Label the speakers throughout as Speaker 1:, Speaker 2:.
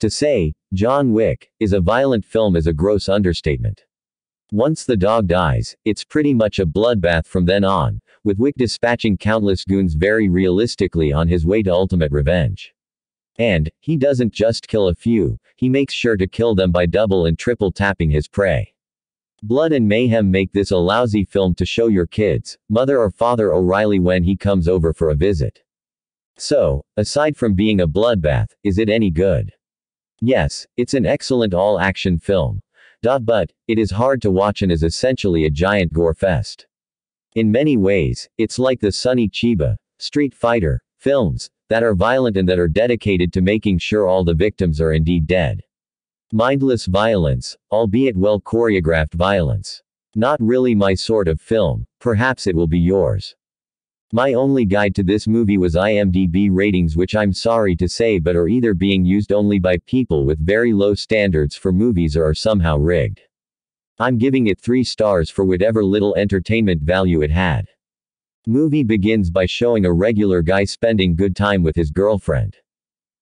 Speaker 1: To say, John Wick, is a violent film is a gross understatement. Once the dog dies, it's pretty much a bloodbath from then on, with Wick dispatching countless goons very realistically on his way to ultimate revenge. And, he doesn't just kill a few, he makes sure to kill them by double and triple tapping his prey. Blood and mayhem make this a lousy film to show your kids, mother or father O'Reilly when he comes over for a visit. So, aside from being a bloodbath, is it any good? Yes, it's an excellent all-action film. But, it is hard to watch and is essentially a giant gore fest. In many ways, it's like the Sonny Chiba, Street Fighter, films, that are violent and that are dedicated to making sure all the victims are indeed dead. Mindless violence, albeit well choreographed violence. Not really my sort of film, perhaps it will be yours. My only guide to this movie was IMDb ratings, which I'm sorry to say but are either being used only by people with very low standards for movies or are somehow rigged. I'm giving it 3 stars for whatever little entertainment value it had. Movie begins by showing a regular guy spending good time with his girlfriend.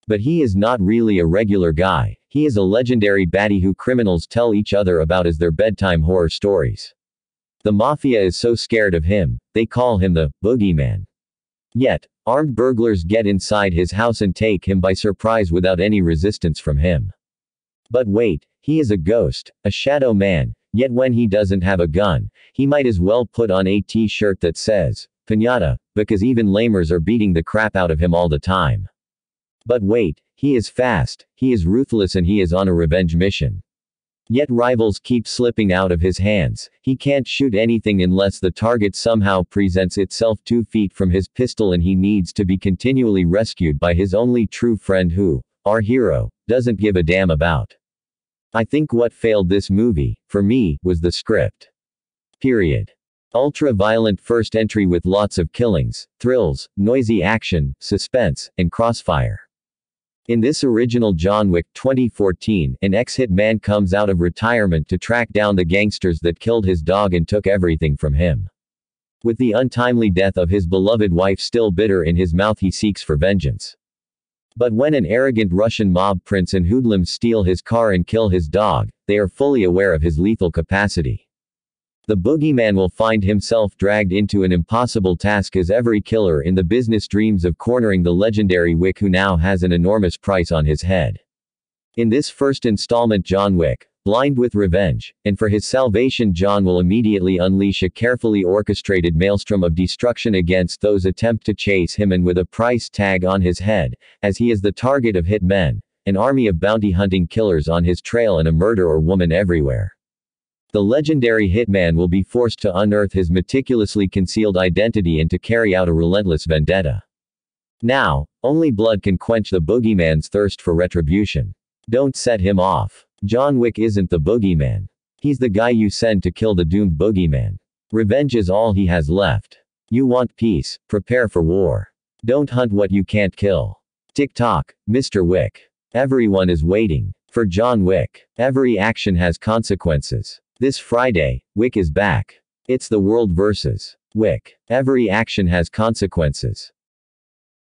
Speaker 1: But he is not really a regular guy, he is a legendary baddie who criminals tell each other about as their bedtime horror stories. The mafia is so scared of him, they call him the boogeyman. Yet, armed burglars get inside his house and take him by surprise without any resistance from him. But wait, he is a ghost, a shadow man, yet when he doesn't have a gun, he might as well put on a t-shirt that says, "Piñata," because even lamers are beating the crap out of him all the time. But wait, he is fast, he is ruthless, and he is on a revenge mission. Yet rivals keep slipping out of his hands, he can't shoot anything unless the target somehow presents itself 2 feet from his pistol, and he needs to be continually rescued by his only true friend who, our hero, doesn't give a damn about. I think what failed this movie, for me, was the script. Period. Ultra-violent first entry with lots of killings, thrills, noisy action, suspense, and crossfire. In this original John Wick 2014, an ex-hitman comes out of retirement to track down the gangsters that killed his dog and took everything from him. With the untimely death of his beloved wife still bitter in his mouth, he seeks for vengeance. But when an arrogant Russian mob prince and hoodlums steal his car and kill his dog, they are fully aware of his lethal capacity. The boogeyman will find himself dragged into an impossible task, as every killer in the business dreams of cornering the legendary Wick, who now has an enormous price on his head. In this first installment, John Wick, blind with revenge, and for his salvation, John will immediately unleash a carefully orchestrated maelstrom of destruction against those attempt to chase him, and with a price tag on his head, as he is the target of hitmen, an army of bounty hunting killers on his trail, and a murderer woman everywhere. The legendary hitman will be forced to unearth his meticulously concealed identity and to carry out a relentless vendetta. Now, only blood can quench the boogeyman's thirst for retribution. Don't set him off. John Wick isn't the boogeyman. He's the guy you send to kill the doomed boogeyman. Revenge is all he has left. You want peace, prepare for war. Don't hunt what you can't kill. Tick-tock, Mr. Wick. Everyone is waiting for John Wick. Every action has consequences. This Friday, Wick is back. It's the world versus Wick. Every action has consequences.